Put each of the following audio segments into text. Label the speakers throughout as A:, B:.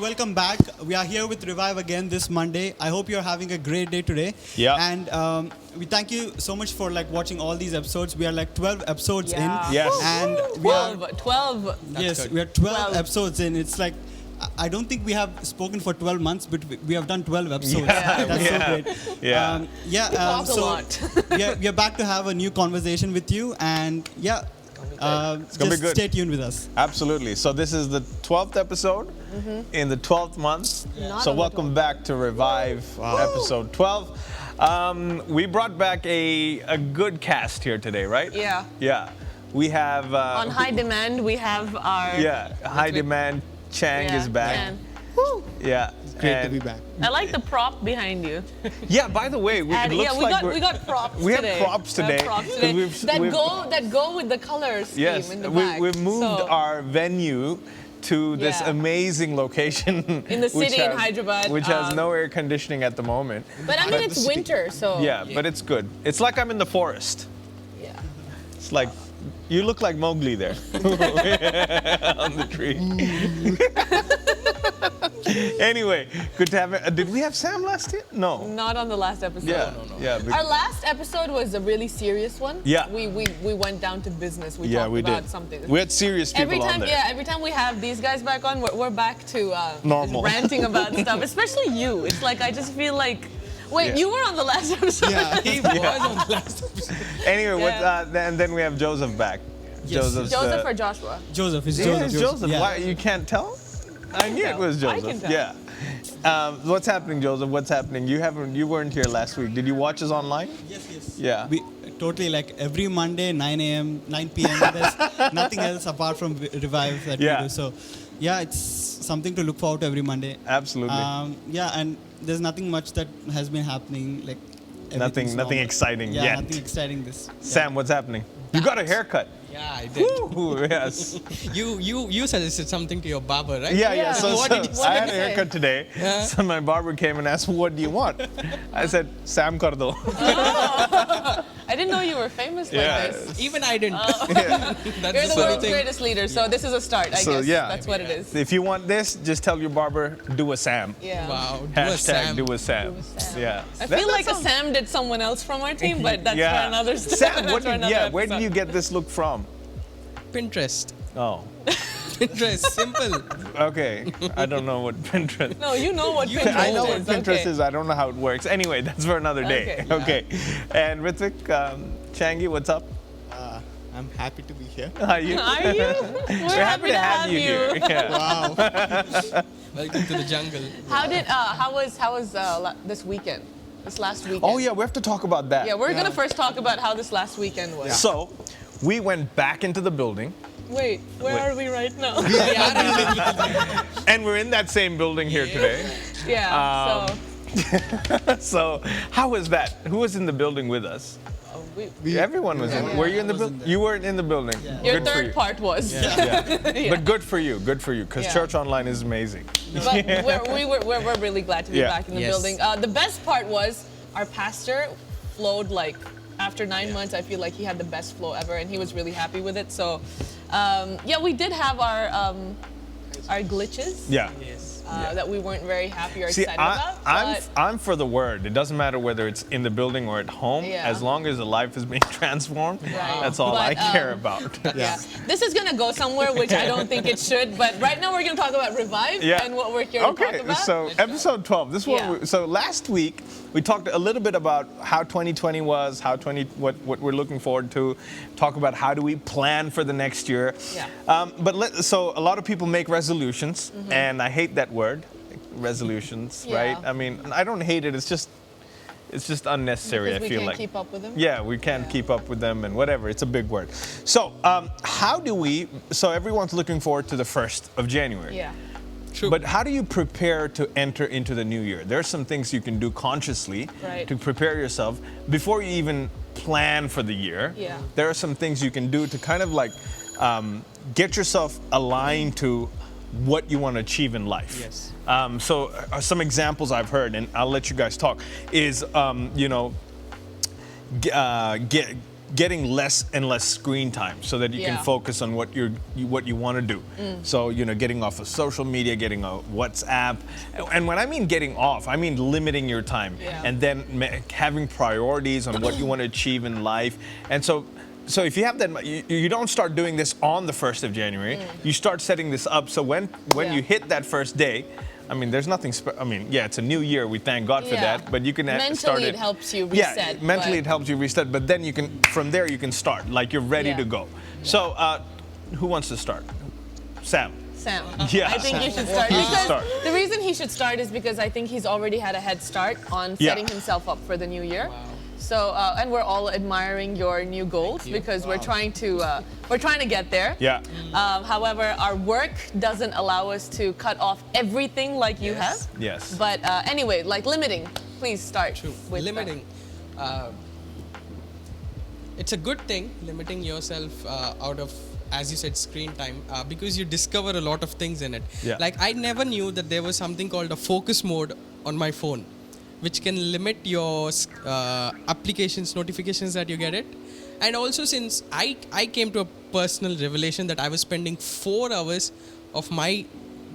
A: welcome back. We are here with Revive again this Monday. I hope you're having a great day today.
B: Yeah.
A: And we thank you so much for watching all these episodes. We are 12 episodes in.
B: Yes.
A: And we
C: 12.
A: yes, we are 12 episodes in. It's like I don't think we have spoken for 12 months, but we have done 12 episodes.
B: Yeah.
A: That's so great.
B: Yeah.
C: Talk a
A: so
C: lot.
A: we are back to have a new conversation with you, and
B: gonna be
A: just
B: good.
A: stay tuned with us.
B: Absolutely. So this is the 12th episode in the 12th month.
C: Not
B: So
C: on the
B: welcome back to Revive episode 12. We brought back a good cast here today, right?
C: Yeah.
B: Yeah. We have
C: On high demand, we have our.
B: high demand. Chang
C: Yeah,
B: is back.
C: Chan. Woo.
B: Yeah.
A: Great to be back.
C: I like the prop behind you.
B: Yeah. By the way, it looks like
C: we got props
B: we have
C: today.
B: props today, 'cause
C: that go with the color scheme
B: Yes,
C: in the back.
B: we've moved
C: So,
B: our venue to this
C: Yeah.
B: amazing location
C: In the
B: which
C: city in
B: has-
C: Hyderabad,
B: which has no air conditioning at the moment.
C: But I mean, it's winter, so.
B: Yeah, but it's good. It's like I'm in the forest.
C: Yeah.
B: It's like you look like Mowgli there on the tree. Anyway, good to have it. Did we have Sam last year? No.
C: Not on the last episode.
B: Yeah, yeah.
C: Our last episode was a really serious one.
B: Yeah.
C: We went down to business. We
B: Yeah,
C: talked
B: we
C: about
B: did.
C: something.
B: We had serious people on there.
C: every time we have these guys back on, we're back to
B: Normal.
C: ranting about stuff. Especially you. It's like I just feel like. Wait,
B: Yeah.
C: you were on the last episode.
A: Yeah.
D: He was on the last episode.
B: Anyway,
C: Yeah.
B: and then we have Joseph back.
A: Yes.
B: Joseph's,
C: Joseph or Joshua?
A: Joseph is
B: Yeah,
A: Joseph.
B: it's Joseph.
A: Yeah.
B: Why you can't tell? I knew it
C: tell.
B: was
C: I
B: Joseph.
C: can tell.
B: Yeah. What's happening, Joseph? What's happening? You weren't here last week. Did you watch us online?
A: Yes.
B: Yeah.
A: We totally every Monday 9 a.m. 9 p.m. There's nothing else apart from Revive that
B: Yeah.
A: we do. So yeah, it's something to look forward to every Monday.
B: Absolutely.
A: And there's nothing much that has been happening everything's
B: Nothing
A: normal.
B: exciting
A: Yeah,
B: yet.
A: nothing exciting this.
B: Sam, what's happening? You got a haircut.
D: Yeah, I did.
B: Ooh, yes.
D: You suggested something to your barber, right?
B: Yeah.
C: Yeah.
B: So,
D: What
B: so
D: did he
B: I
C: say?
B: had a haircut today.
D: Yeah.
B: So my barber came and asked, "What do you want?" I said, "Sam kar do."
C: I didn't know you were famous
B: Yeah.
C: like this.
D: Even I didn't.
B: Yeah.
D: That's
C: You're the
D: funny
C: world's
D: thing.
C: greatest leader, so this is a start, I
B: So,
C: guess.
B: yeah.
C: That's what it is.
B: If you want this, just tell your barber, "Do a Sam."
C: Yeah.
D: Wow. Do a
B: Hashtag
D: Sam.
B: do a Sam.
C: Do a Sam.
B: Yeah.
C: I
B: That-
C: feel
B: that
C: like a
B: sounds-
C: Sam did someone else from our team, but that's for another
B: Sam,
C: that's for another
B: where did
C: episode.
B: you get this look from?
D: Pinterest.
B: Oh,
D: Pinterest. Simple.
B: okay. I don't know what Pinterest.
C: No, you know what Pinterest
B: I know what
C: is.
B: Pinterest
C: Okay.
B: is. I don't know how it works. Anyway, that's for another day.
C: Okay.
B: Okay. And Ritvik, Changi, what's up?
A: I'm happy to be here.
B: How are you?
C: Are you? We're happy to have you.
B: here. Yeah.
A: Wow.
D: Welcome to the jungle.
C: How was this weekend? This last weekend?
B: Oh yeah, we have to talk about that.
C: Yeah, we're gonna first talk about how this last weekend was.
B: So, we went back into the building,
C: Wait, where
B: Wait.
C: are we right now?
B: and we're in that same building here today.
C: Yeah.
B: So, how was that? Who was in the building with us? Everyone was in.
A: Yeah.
B: Were you in the
A: I was
B: building?
A: in there.
B: You weren't in the building.
C: Your
B: Good for
C: third
B: you.
C: part was.
B: Yeah. But good for you, because
C: Yeah.
B: church online is amazing.
C: But we're really glad to be
B: Yeah.
C: back in the
D: Yes.
C: building. The best part was our pastor flowed after 9 months. I feel like he had the best flow ever, and he was really happy with it. So, we did have our glitches
B: Yeah.
C: that we weren't very happy or
B: See,
C: excited about. But
B: I'm for the word. It doesn't matter whether it's in the building or at home,
C: Yeah.
B: as long as the life is being transformed.
C: Right.
B: That's all
C: But,
B: I care about.
C: yeah, this is gonna go somewhere which I don't think it should. But right now we're gonna talk about Revive
B: Yeah.
C: and what we're here to talk
B: Okay,
C: about.
B: so episode 12. This is what
C: Yeah.
B: so last week we talked a little bit about how 2020 was, what we're looking forward to. Talk about how do we plan for the next year.
C: Yeah.
B: So a lot of people make resolutions, and I hate that word, resolutions.
C: Yeah.
B: Right? I mean, I don't hate it. It's just unnecessary.
C: Because
B: I
C: we
B: feel
C: can't
B: like.
C: keep up with them.
B: Yeah, we can't
C: Yeah.
B: keep up with them and whatever. It's a big word. So, how do we? So everyone's looking forward to the 1st of January.
C: Yeah.
D: True.
B: But how do you prepare to enter into the new year? There are some things you can do consciously
C: Right.
B: to prepare yourself before you even plan for the year.
C: Yeah.
B: There are some things you can do to kind of get yourself aligned to what you want to achieve in life.
D: Yes.
B: So some examples I've heard, and I'll let you guys talk, is getting less and less screen time so that you can
C: Yeah.
B: focus on what you want to do. So, getting off of social media, getting a WhatsApp. And when I mean getting off, I mean limiting your time
C: Yeah.
B: and then having priorities on what you want to achieve in life. And so if you have that, you don't start doing this on the 1st of January. You start setting this up. So when
C: Yeah.
B: you hit that first day, I mean, there's nothing. It's a new year. We thank God for
C: Yeah.
B: that. But you can
C: Mentally,
B: start
C: it helps you
B: Yeah,
C: reset,
B: mentally
C: but-
B: it helps you reset. But then from there you can start. Like you're ready
C: Yeah.
B: to go. So, who wants to start? Sam.
C: Sam.
B: Yeah.
C: I think you should start.
B: You should
C: Because
B: start.
C: the reason he should start is because I think he's already had a head start on
B: Yeah.
C: setting himself up for the new year. So, and we're all admiring your new goals because we're trying to get there.
B: Yeah.
C: However, our work doesn't allow us to cut off everything like you have.
B: Yes.
C: But anyway, like limiting. Please start
D: True.
C: with
D: Limiting. It's a good thing, limiting yourself out of, as you said, screen time, because you discover a lot of things in it.
B: Yeah.
D: Like, I never knew that there was something called a focus mode on my phone, which can limit your applications, notifications that you get it. And also, since I came to a personal revelation that I was spending 4 hours of my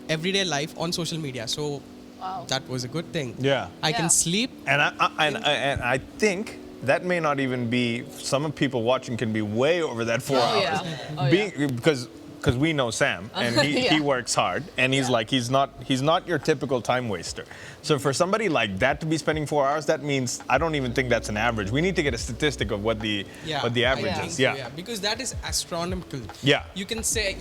D: everyday life on social media. So
C: Wow.
D: that was a good thing.
B: Yeah.
D: I
C: Yeah.
D: can sleep.
B: And I think that may not even be. Some of people watching can be way over that 4
C: Oh,
B: hours.
C: yeah. Oh, yeah.
B: Because we know Sam and he
C: Yeah.
B: works hard and he's like he's not your typical time waster. So for somebody like that to be spending 4 hours, that means I don't even think that's an average. We need to get a statistic of what the average
D: I think
B: is.
D: so,
B: Yeah.
D: because that is astronomical.
B: Yeah.
D: You can say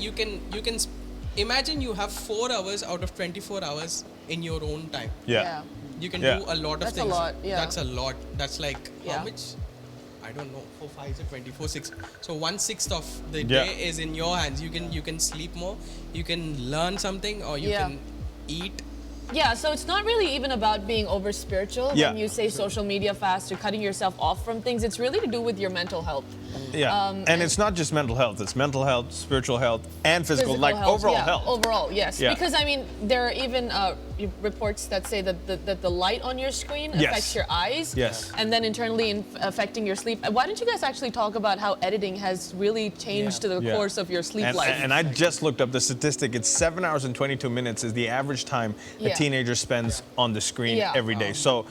D: imagine you have 4 hours out of 24 hours in your own time.
B: Yeah.
D: You can
B: Yeah.
D: do a lot of
C: That's a
D: things.
C: lot, yeah.
D: That's a lot. That's like
C: Yeah.
D: how much? I don't know. 4 5 is 24 6. So 1/6 of the
B: Yeah.
D: day is in your hands. You can sleep more. You can learn something, or you
C: Yeah.
D: can eat.
C: Yeah, so it's not really even about being over spiritual
B: Yeah.
C: when you say social media fast or cutting yourself off from things. It's really to do with your mental health.
B: Yeah. and it's not just mental health, it's mental health, spiritual health, and physical, like
C: health,
B: overall
C: yeah,
B: health.
C: Overall, yes.
B: Yeah.
C: Because I mean, there are even reports that say that the light on your screen
B: Yes.
C: affects your eyes.
B: Yes.
C: And then internally affecting your sleep. Why don't you guys actually talk about how editing has really changed to the
B: Yeah.
C: course of your sleep
B: And,
C: life?
B: and I just looked up the statistic. It's 7 hours and 22 minutes is the average time a
C: Yeah.
B: teenager spends on the screen
C: Yeah.
B: every day. So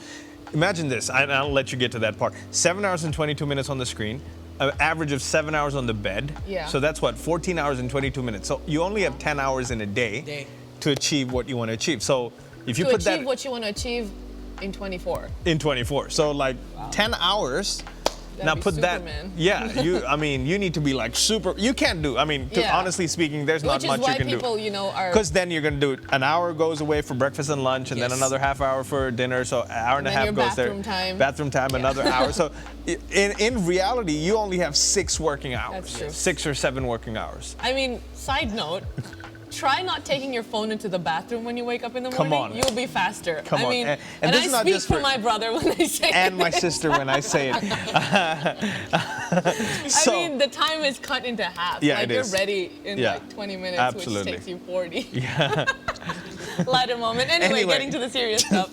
B: imagine this, and I'll let you get to that part. 7 hours and 22 minutes on the screen, an average of 7 hours on the bed.
C: Yeah.
B: So that's what, 14 hours and 22 minutes. So you only have 10 hours in a day to achieve what you want to achieve. So if you
C: to
B: put
C: achieve
B: that
C: what you want to achieve in 24.
B: in 24, so like 10 hours.
C: Gotta
B: Now
C: be
B: put
C: Superman.
B: that, you need to be like super, you can't do,
C: Yeah.
B: honestly speaking, there's not
C: Which is
B: much
C: why
B: you can do.
C: people, are...
B: Because then you're going to do it. An hour goes away for breakfast and lunch, and then
D: Yes.
B: another half hour for dinner. So an hour and a
C: then
B: half
C: your
B: goes there.
C: bathroom time.
B: Bathroom time, another hour. So in reality, you only have 6 working hours.
C: That's true.
B: 6 or 7 working hours.
C: I mean, side note, try not taking your phone into the bathroom when you wake up in the
B: Come
C: morning.
B: on.
C: You'll be faster.
B: Come
C: I
B: on.
C: mean,
B: And
C: and
B: this
C: I
B: is not
C: speak
B: just
C: for
B: for-
C: my brother when I say
B: And
C: it.
B: my sister when I say it.
C: I mean, the time is cut into half.
B: Yeah,
C: like
B: it
C: you're
B: is.
C: ready in
B: Yeah.
C: like 20 minutes,
B: Absolutely.
C: which takes you 40. Yeah. Lighter moment. Anyway, getting to the serious stuff.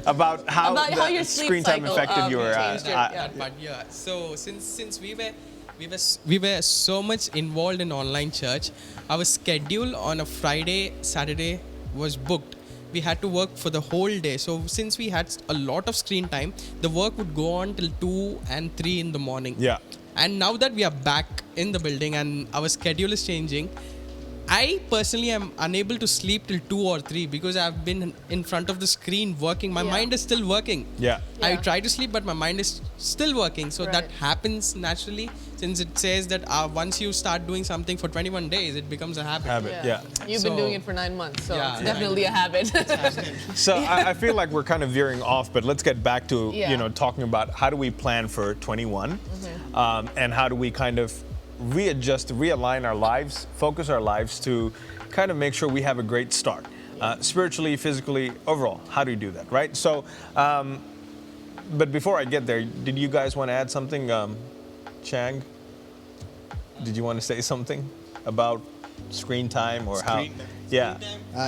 B: About how
C: About how your
B: the
C: sleep
B: screen time
C: cycle,
B: affected your...
C: changed it, yeah.
D: But yeah, so since we were so much involved in online church, our schedule on a Friday, Saturday was booked. We had to work for the whole day. So since we had a lot of screen time, the work would go on till 2 and 3 in the morning.
B: Yeah.
D: And now that we are back in the building and our schedule is changing, I personally am unable to sleep till 2 or 3 because I've been in front of the screen working. My
C: Yeah.
D: mind is still working.
B: Yeah.
D: I
C: Yeah.
D: try to sleep, but my mind is still working. So that
C: Right.
D: happens naturally, since it says that once you start doing something for 21 days, it becomes a habit.
B: Habit, yeah.
C: You've been
D: So-
C: doing it for 9 months, so
D: Yeah,
C: it's
D: yeah.
C: definitely a habit.
B: So I feel like we're kind of veering off, but let's get back to
C: Yeah.
B: talking about how do we plan for 21, and how do we kind of readjust, realign our lives, focus our lives to kind of make sure we have a great start, spiritually, physically, overall. How do you do that, right? So, but before I get there, did you guys want to add something, Chang? Did you want to say something about screen time or how?
E: Screen time.
B: Yeah.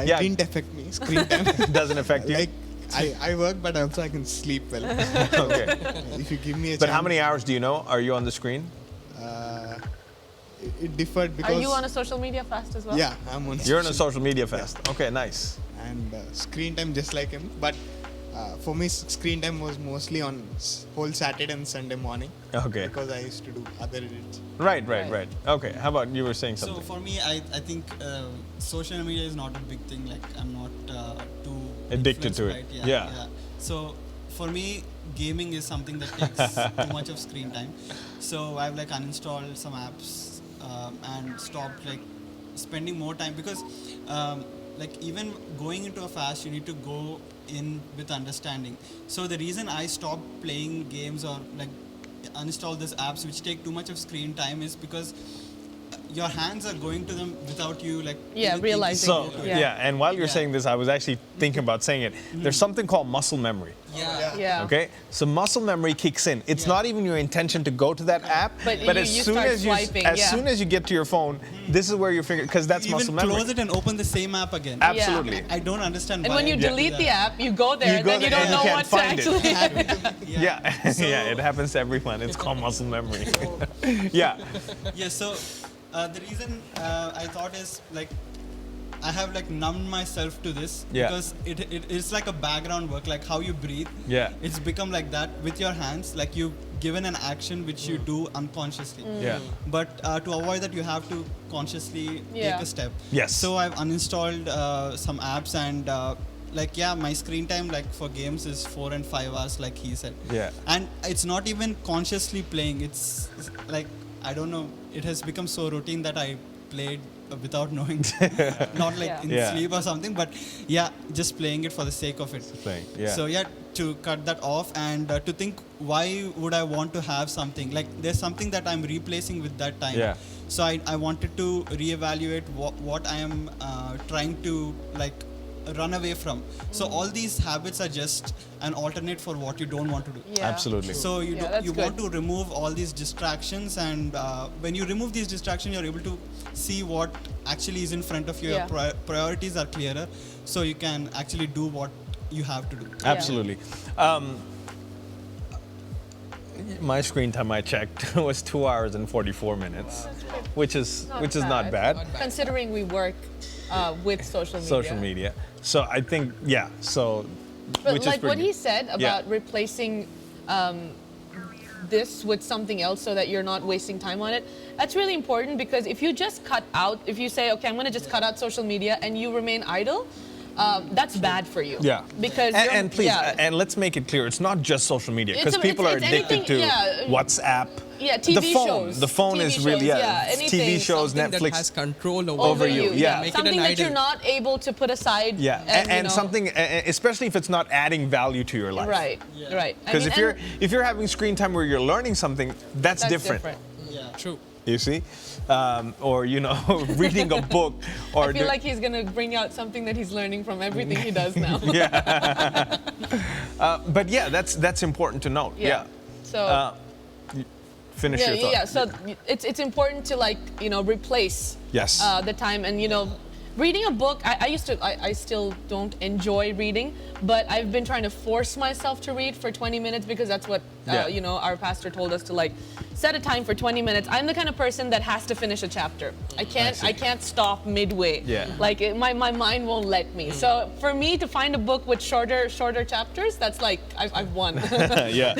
E: It
B: Yeah.
E: didn't affect me. Screen time.
B: It doesn't affect you.
E: Like I work, but also I can sleep well.
B: Okay.
E: If you give me a
B: But
E: chance.
B: how many hours do you know are you on the screen?
E: It differed because.
C: Are you on a social media fast as well?
E: Yeah, I'm on.
B: You're on a social media fast. Okay, nice.
E: And screen time just like him, but for me screen time was mostly on whole Saturday and Sunday morning.
B: Okay.
E: Because I used to do other edits.
B: Right. Okay, how about you were saying
A: So
B: something?
A: for me, I think social media is not a big thing. Like I'm not too
B: Addicted to
A: influenced
B: it.
A: by
B: Yeah.
A: So for me, gaming is something that takes too much of screen time. So I've like uninstalled some apps and stopped like spending more time because like even going into a fast, you need to go in with understanding. So the reason I stopped playing games or like uninstall these apps which take too much of screen time is because your hands are going to them without you like
C: Yeah,
A: even
C: realizing
A: thinking
B: So
A: about it.
C: Yeah.
B: yeah, and while you're
A: Yeah.
B: saying this, I was actually thinking about saying it. There's something called muscle memory.
C: Yeah.
B: Okay, so muscle memory kicks in. It's
A: Yeah.
B: not even your intention to go to that app,
C: But you
B: as soon
C: start
B: as
C: swiping,
B: as
C: yeah.
B: soon as you get to your phone, this is where your finger, because that's
A: You
B: muscle
A: even
B: memory.
A: close it and open the same app again.
B: Absolutely.
A: I don't understand
C: And
A: why.
C: when you
B: Yeah.
C: delete the app, you go there
B: You
C: and
B: go
C: then you
B: there
C: don't
B: and you
C: know
B: can't
C: what to
B: find it.
C: actually.
B: Yeah,
A: So-
B: yeah, it happens to everyone. It's called muscle memory. Yeah,
A: Yeah, so the reason I thought is like I have like numbed myself to this
B: Yeah.
A: because it's like a background work, like how you breathe.
B: Yeah.
A: It's become like that with your hands, like you've given an action which you do unconsciously.
B: yeah.
A: But to avoid that, you have to consciously
C: Yeah.
A: take a step.
B: Yes.
A: So I've uninstalled some apps and like yeah, my screen time like for games is 4 and 5 hours, like he said.
B: Yeah.
A: And it's not even consciously playing. It's like I don't know. It has become so routine that I played without knowing, not like
C: Yeah.
A: in
B: Yeah.
A: sleep or something. But yeah, just playing it for the sake of it.
B: Playing, yeah.
A: So yeah, to cut that off and to think why would I want to have something like there's something that I'm replacing with that time.
B: Yeah.
A: So I wanted to reevaluate what I am trying to like run away from. So all these habits are just an alternate for what you don't want to do.
C: Yeah.
B: Absolutely.
A: So you
C: Yeah,
A: do,
C: that's
A: you want
C: good.
A: to remove all these distractions, and when you remove these distractions, you're able to see what actually is in front of you.
C: Yeah.
A: Your priorities are clearer, so you can actually do what you have to do.
B: Absolutely. My screen time I checked was 2 hours and 44 minutes, which is not bad.
C: Considering we work with social media.
B: Social media. So I think So,
C: But
B: which
C: like
B: is
C: what
B: pretty
C: he
B: good.
C: said
B: Yeah.
C: about replacing this with something else so that you're not wasting time on it, that's really important because if you just cut out, if you say, okay, I'm going to just cut out social media and you remain idle, that's bad for you.
B: Yeah.
C: Because you're-
B: and please,
C: yeah.
B: and let's make it clear, it's not just social media because
C: It's-
B: people are
C: it's
B: addicted
C: anything-
B: to
C: yeah.
B: WhatsApp.
C: Yeah, TV
B: the phone.
C: shows.
B: The phone
C: TV
B: is really
C: shows, yeah,
B: TV
C: anything,
B: shows,
D: Something that
B: Netflix.
D: has control
B: Over you, yeah.
D: Make it
C: Something
D: an
C: that you're
D: idol.
C: not able to put aside.
B: Yeah,
C: and, you know,
B: something, especially if it's not adding value to your life.
C: Right, right. I
B: Because
C: mean,
B: if you're having screen time where you're learning something, that's different.
A: Yeah.
D: True.
B: You see, or reading a book, or
C: I feel like he's gonna bring out something that he's learning from everything he does now.
B: but yeah, that's important to note. Yeah.
C: So.
B: Finish your thought.
C: Yeah. So it's important to replace
B: Yes.
C: the time and reading a book. I still don't enjoy reading, but I've been trying to force myself to read for 20 minutes because that's what our pastor told us to set a time for 20 minutes. I'm the kind of person that has to finish a chapter. I can't stop midway.
B: Yeah.
C: My mind won't let me. So for me to find a book with shorter chapters, that's like I've won.
B: Yeah.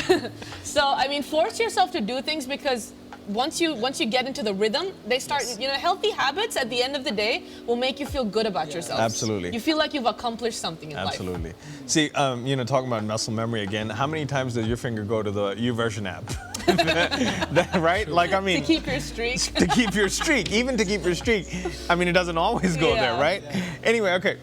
C: So I mean, force yourself to do things because once you get into the rhythm, they start. Healthy habits at the end of the day will make you feel good about yourself.
B: Absolutely.
C: You feel like you've accomplished something in life.
B: Absolutely. See, talking about muscle memory again, how many times does your finger go to the YouVersion app? Right? Like, I mean,
C: To keep your streak.
B: to keep your streak, even to keep your streak. I mean, it doesn't always go there,
C: Yeah.
B: right? Anyway, okay.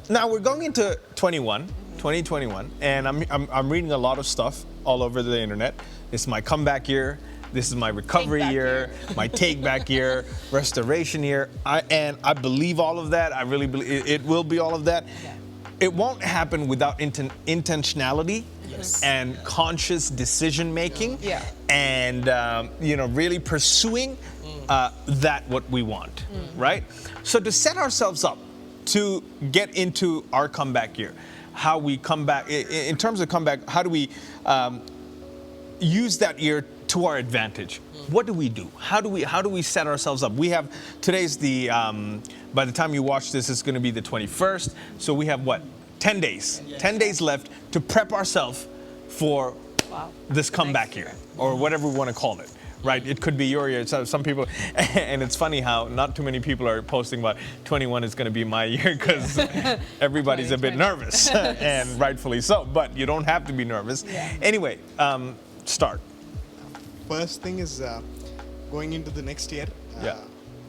B: Now we're going into 2021, and I'm reading a lot of stuff all over the internet. It's my comeback year. This is my recovery
C: Take back
B: year, my take back year, restoration year. I believe all of that. I really believe it will be all of that.
C: Yeah.
B: It won't happen without intentionality
C: Yes.
B: and conscious decision making.
C: Yeah.
B: And really pursuing that what we want, right? So to set ourselves up to get into our comeback year, how we come back. In terms of comeback, how do we use that year to our advantage? What do we do? How do we set ourselves up? We have, today's the, by the time you watch this, it's going to be the 21st. So we have what? 10 days. 10 days left to prep ourselves for this comeback year, or whatever we want to call it. Right, it could be your year. So some people, and it's funny how not too many people are posting about 21 is going to be my year, because everybody's a bit nervous, and rightfully so. But you don't have to be nervous. Anyway, start.
E: First thing is going into the next year.
B: Yeah.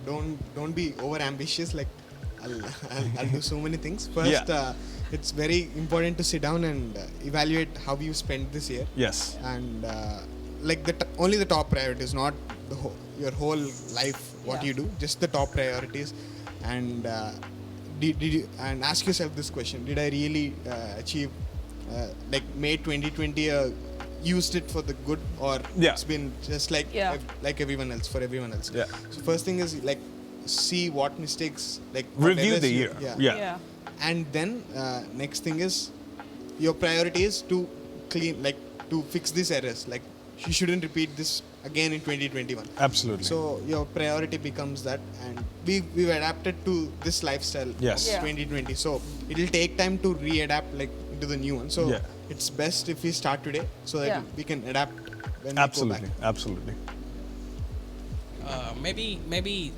E: Don't be over ambitious. Like I'll do so many things. First, it's very important to sit down and evaluate how you spent this year.
B: Yes.
E: And like only the top priorities, not your whole life. What you do, just the top priorities, and did you, and ask yourself this question: did I really achieve? Like made 2020 used it for the good, or it's been just like like everyone else, for everyone else.
B: Yeah.
E: So first thing is like see what mistakes, like
B: review the year.
E: And then next thing is your priority is to clean, like to fix these errors. Like you shouldn't repeat this again in 2021.
B: Absolutely.
E: So your priority becomes that, and we've adapted to this lifestyle. 2020. So it'll take time to readapt like into the new one. So it's best if we start today, so that we can adapt when we go back.
B: Absolutely.
D: Maybe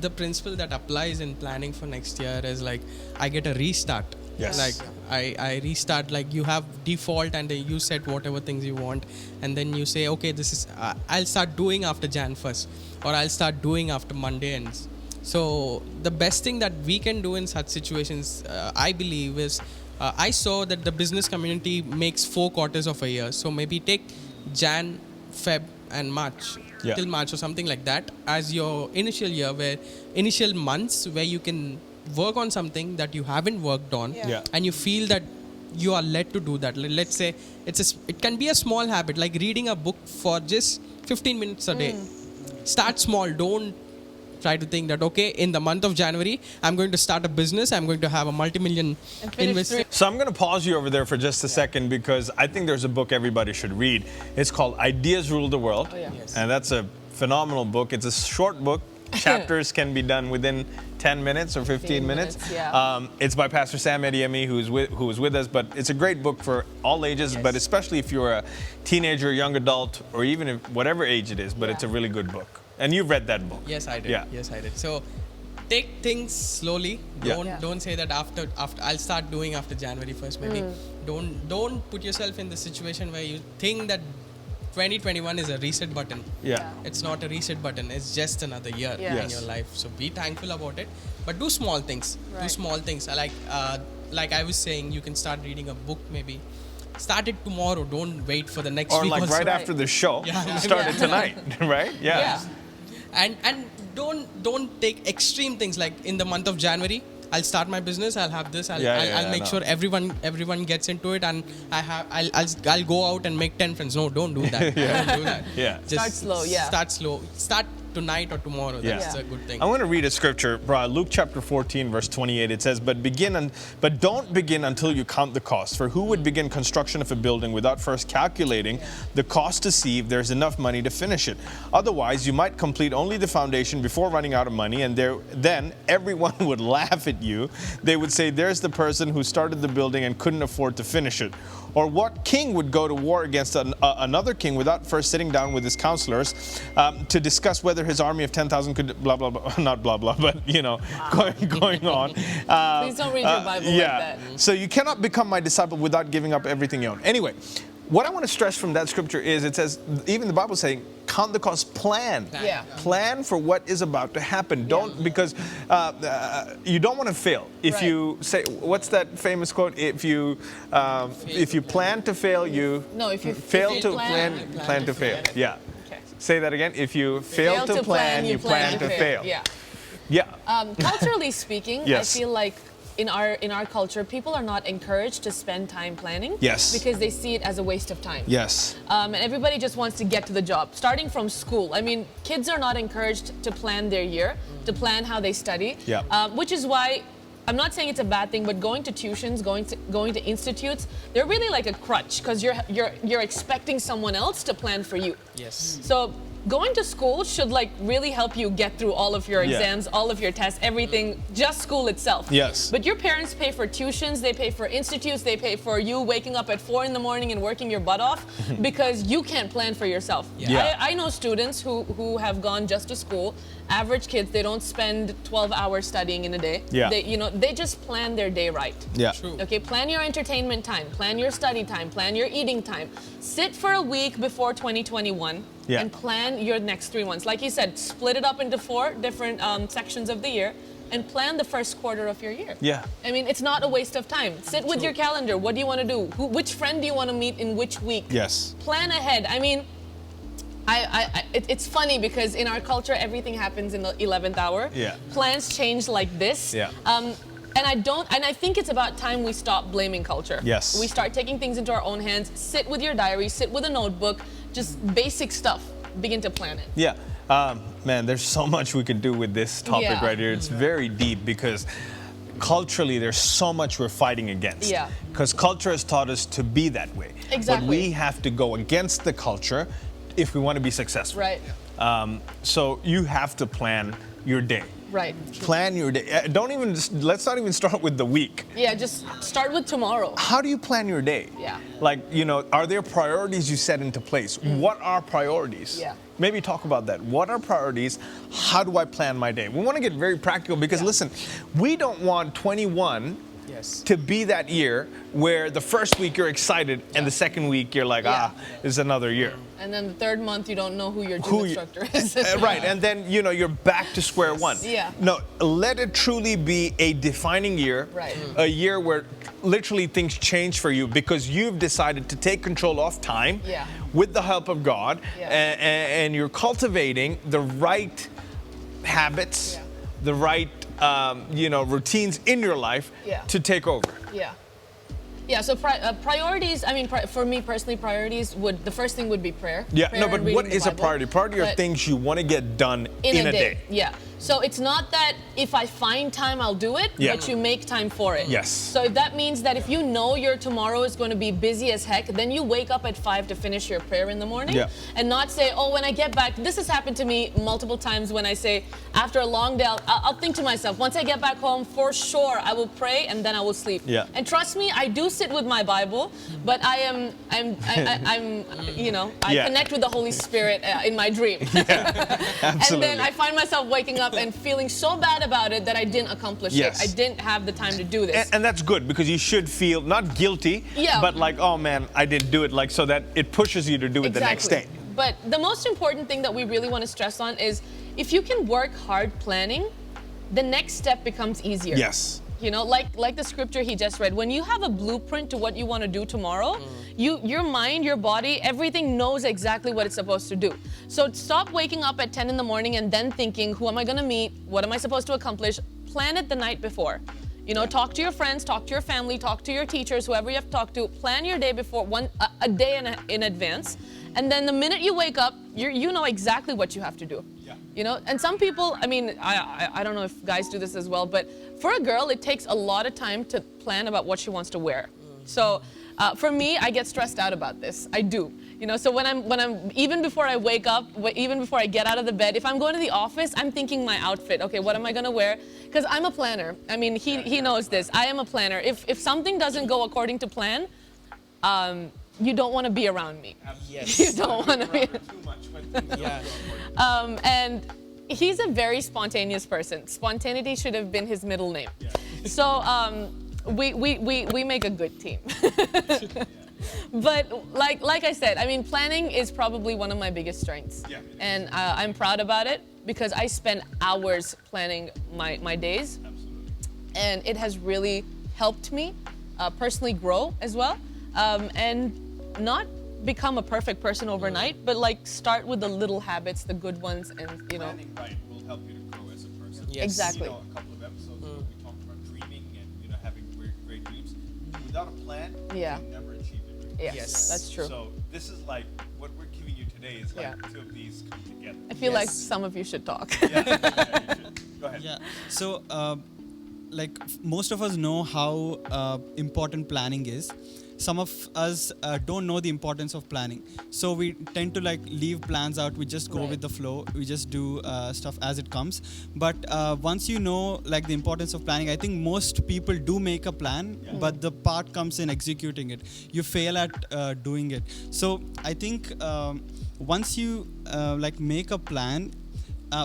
D: the principle that applies in planning for next year is like I get a restart.
B: Yes.
D: Like I restart, like you have default and then you set whatever things you want, and then you say, okay, this is I'll start doing after Jan 1st, or I'll start doing after Monday ends. So the best thing that we can do in such situations, I believe, is I saw that the business community makes 4 quarters of a year. So maybe take Jan, Feb and March till March or something like that as your initial year, where initial months where you can work on something that you haven't worked on, and you feel that you are led to do that. Let's say it can be a small habit, like reading a book for just 15 minutes a day. Start small. Don't try to think that, okay, in the month of January, I'm going to start a business, I'm going to have a multi-million investment.
B: So I'm going to pause you over there for just a second, because I think there's a book everybody should read. It's called Ideas Rule the World. And that's a phenomenal book. It's a short book. Chapters can be done within 10 minutes or 15 minutes. It's by Pastor Sam Ediemi, who is with us, but it's a great book for all ages, but especially if you're a teenager, young adult, or even if, whatever age it is, but it's a really good book. And you've read that book.
D: Yes, I did. Yes, I did. So take things slowly. Don't say that after I'll start doing after January 1st. Maybe don't put yourself in the situation where you think that 2021 is a reset button. It's not a reset button. It's just another year in your life. So be thankful about it, but do small things. Do small things. Like I was saying, you can start reading a book maybe. Start it tomorrow. Don't wait for the next week.
B: Or like right after the show. Start it tonight, right?
D: And don't take extreme things like in the month of January. I'll start my business. I'll have this. I'll make sure everyone gets into it, and I'll go out and make 10 friends. No, don't do that. Don't do that. Just
C: start slow.
D: Start slow. Start tonight or tomorrow. That's a good thing.
B: I want to read a scripture, Luke chapter 14, verse 28. It says, but don't begin until you count the cost. For who would begin construction of a building without first calculating the cost to see if there's enough money to finish it? Otherwise, you might complete only the foundation before running out of money, and then everyone would laugh at you. They would say, there's the person who started the building and couldn't afford to finish it. Or what king would go to war against another king without first sitting down with his counselors to discuss whether his army of 10,000 could blah, blah, blah, not blah, blah, but, going on.
C: Please don't read your Bible like that.
B: So you cannot become my disciple without giving up everything you own. Anyway, what I want to stress from that scripture is it says, even the Bible is saying, count the cost, plan. Plan for what is about to happen. Don't, because you don't want to fail. If you say, what's that famous quote? If you plan to fail, if you fail to plan to fail. Yeah. Okay. Say that again. If you fail to plan, you plan to fail.
C: Culturally speaking, I feel like in our culture, people are not encouraged to spend time planning because they see it as a waste of time. And everybody just wants to get to the job, starting from school. I mean, kids are not encouraged to plan their year, to plan how they study, which is why I'm not saying it's a bad thing, but going to tuitions, going to institutes, they're really like a crutch because you're expecting someone else to plan for you.
D: Yes.
C: So going to school should like really help you get through all of your exams, all of your tests, everything, just school itself.
B: Yes.
C: But your parents pay for tuitions, they pay for institutes, they pay for you waking up at 4 in the morning and working your butt off because you can't plan for yourself.
B: Yeah.
C: I know students who have gone just to school, average kids, they don't spend 12 hours studying in a day.
B: Yeah.
C: They just plan their day right.
B: Yeah.
D: True.
C: Okay, plan your entertainment time, plan your study time, plan your eating time. Sit for a week before 2021 and plan your next 3 months. Like you said, split it up into 4 different sections of the year and plan the first quarter of your year.
B: Yeah.
C: I mean, it's not a waste of time. Sit with your calendar. What do you want to do? Which friend do you want to meet in which week?
B: Yes.
C: Plan ahead. I mean, it's funny because in our culture, everything happens in the 11th hour.
B: Yeah.
C: Plans change like this.
B: Yeah.
C: And I think it's about time we stop blaming culture.
B: Yes.
C: We start taking things into our own hands. Sit with your diary, sit with a notebook, just basic stuff. Begin to plan it.
B: Yeah. Man, there's so much we could do with this topic
C: Yeah.
B: right here. It's very deep because culturally there's so much we're fighting against.
C: Yeah.
B: Because culture has taught us to be that way.
C: Exactly.
B: But we have to go against the culture if we want to be successful.
C: Right.
B: So you have to plan your day.
C: Right.
B: Plan your day. Let's not even start with the week.
C: Yeah, just start with tomorrow.
B: How do you plan your day?
C: Yeah.
B: Like, are there priorities you set into place? What are priorities?
C: Yeah.
B: Maybe talk about that. What are priorities? How do I plan my day? We want to get very practical because listen, we don't want 21 to be that year where the first week you're excited and the second week you're like, it's another year.
C: And then the 3rd month, you don't know who your gym instructor is.
B: Right, and then you're back to square one.
C: Yeah.
B: No, let it truly be a defining year.
C: Right.
B: A year where literally things change for you because you've decided to take control of time with the help of God, and you're cultivating the right habits, the right routines in your life to take over.
C: Yeah. Yeah, so priorities, I mean, for me personally, priorities the first thing would be prayer.
B: Yeah,
C: prayer
B: no, but what is a priority? Priority are things you want to get done in a day.
C: Yeah. So it's not that if I find time, I'll do it, but you make time for it.
B: Yes.
C: So if that means that if you know your tomorrow is going to be busy as heck, then you wake up at 5 to finish your prayer in the morning and not say, oh, when I get back, this has happened to me multiple times when I say, after a long day, I'll think to myself, once I get back home, for sure, I will pray and then I will sleep.
B: Yeah.
C: And trust me, I do sit with my Bible, but I connect with the Holy Spirit in my dream.
B: Absolutely.
C: And then I find myself waking up and feeling so bad about it that I didn't accomplish it. I didn't have the time to do this.
B: And that's good because you should feel not guilty, but like, oh man, I didn't do it, like so that it pushes you to do it the next day.
C: But the most important thing that we really want to stress on is if you can work hard planning, the next step becomes easier.
B: Yes.
C: Like the scripture he just read, when you have a blueprint to what you want to do tomorrow, your mind, your body, everything knows exactly what it's supposed to do. So stop waking up at 10 in the morning and then thinking, who am I going to meet? What am I supposed to accomplish? Plan it the night before. Talk to your friends, talk to your family, talk to your teachers, whoever you have to talk to. Plan your day before, a day in advance. And then the minute you wake up, you know exactly what you have to do. And some people, I mean, I don't know if guys do this as well, but for a girl, it takes a lot of time to plan about what she wants to wear. So for me, I get stressed out about this. I do. So when I'm even before I wake up, even before I get out of the bed, if I'm going to the office, I'm thinking my outfit. Okay, what am I gonna wear? Because I'm a planner. I mean, he knows this. I am a planner. If something doesn't go according to plan, you don't want to be around me.
D: Yes.
C: You don't want to be.
B: Too much, but
C: And he's a very spontaneous person. Spontaneity should have been his middle name. So we make a good team. But like I said, I mean, planning is probably one of my biggest strengths. And I'm proud about it because I spend hours planning my days. And it has really helped me personally grow as well. And not become a perfect person overnight, but start with the little habits, the good ones, and
B: planning right will help you to grow as a person.
D: Yes.
C: Exactly.
B: A couple of episodes ago, we talked about dreaming and having great dreams. Without a plan, you can never achieve it.
C: Yes, that's true.
B: So this is like what we're giving you today is two of these come together.
C: I feel like some of you should talk.
B: You should. Go ahead.
A: Yeah. So most of us know how important planning is. Some of us don't know the importance of planning, so we tend to like leave plans out. We just go
C: Right.
A: with the flow. We just do stuff as it comes. But once you know like the importance of planning, I think most people do make a plan, but the part comes in executing it. You fail at doing it. So I think once you like make a plan,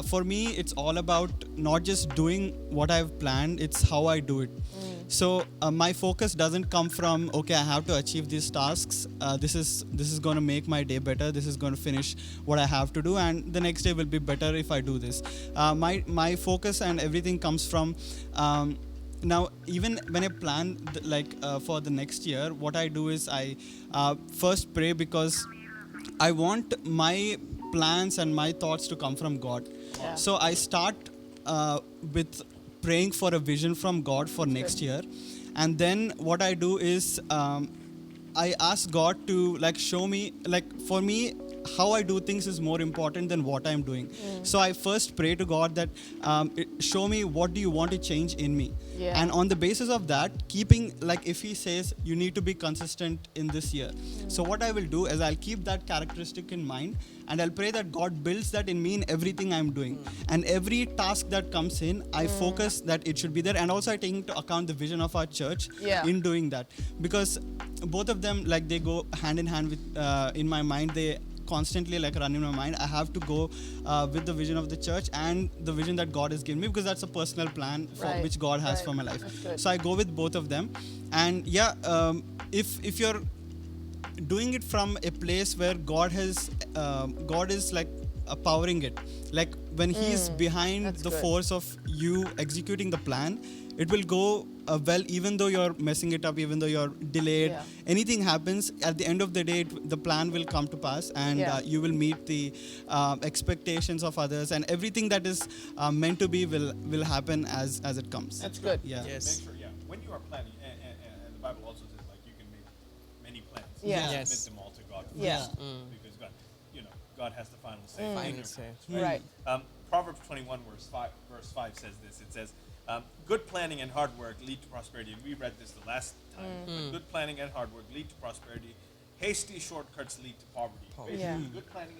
A: for me, it's all about not just doing what I've planned, it's how I do it. So my focus doesn't come from, okay, I have to achieve these tasks. This is going to make my day better. This is going to finish what I have to do, and the next day will be better if I do this. My focus and everything comes from. Now, even when I plan for the next year, what I do is I first pray, because I want my plans and my thoughts to come from God.
C: Yeah.
A: So I start with praying for a vision from God for next year, and then what I do is I ask God to like show me, like for me, how I do things is more important than what I'm doing. So I first pray to God that show me what do you want to change in me.
C: Yeah.
A: And on the basis of that, keeping like if He says you need to be consistent in this year, so what I will do is I'll keep that characteristic in mind, and I'll pray that God builds that in me in everything I'm doing. And every task that comes in, I focus that it should be there, and also I take into account the vision of our church
C: Yeah.
A: in doing that, because both of them like they go hand in hand with in my mind. They constantly like run in my mind. I have to go with the vision of the church and the vision that God has given me, because that's a personal plan for
C: Right,
A: which God has
C: right.
A: for my life.
C: That's good.
A: So I go with both of them. And yeah, if you're doing it from a place where God is like powering it, like when He's behind
C: that's
A: the
C: good.
A: force of you executing the plan, it will go well, even though you're messing it up, even though you're delayed.
C: Yeah.
A: Anything happens, at the end of the day, the plan will come to pass, and
C: Yeah.
A: you will meet the expectations of others, and everything that is meant to be will happen as it comes.
C: That's good.
A: Yeah.
D: Yes.
B: Make sure, yeah. When you are planning, and the Bible also says like you can make many plans.
C: Yeah.
B: Submit
D: Yes.
B: them all to God.
C: Yeah.
B: first, Because God has the final say.
D: Final
B: in your
D: say.
B: plans,
C: Right.
B: Proverbs 21 verse 5 says this. It says, good planning and hard work lead to prosperity. And we read this the last time. But good planning and hard work lead to prosperity. Hasty shortcuts lead to poverty. Basically,
C: Yeah.
B: good planning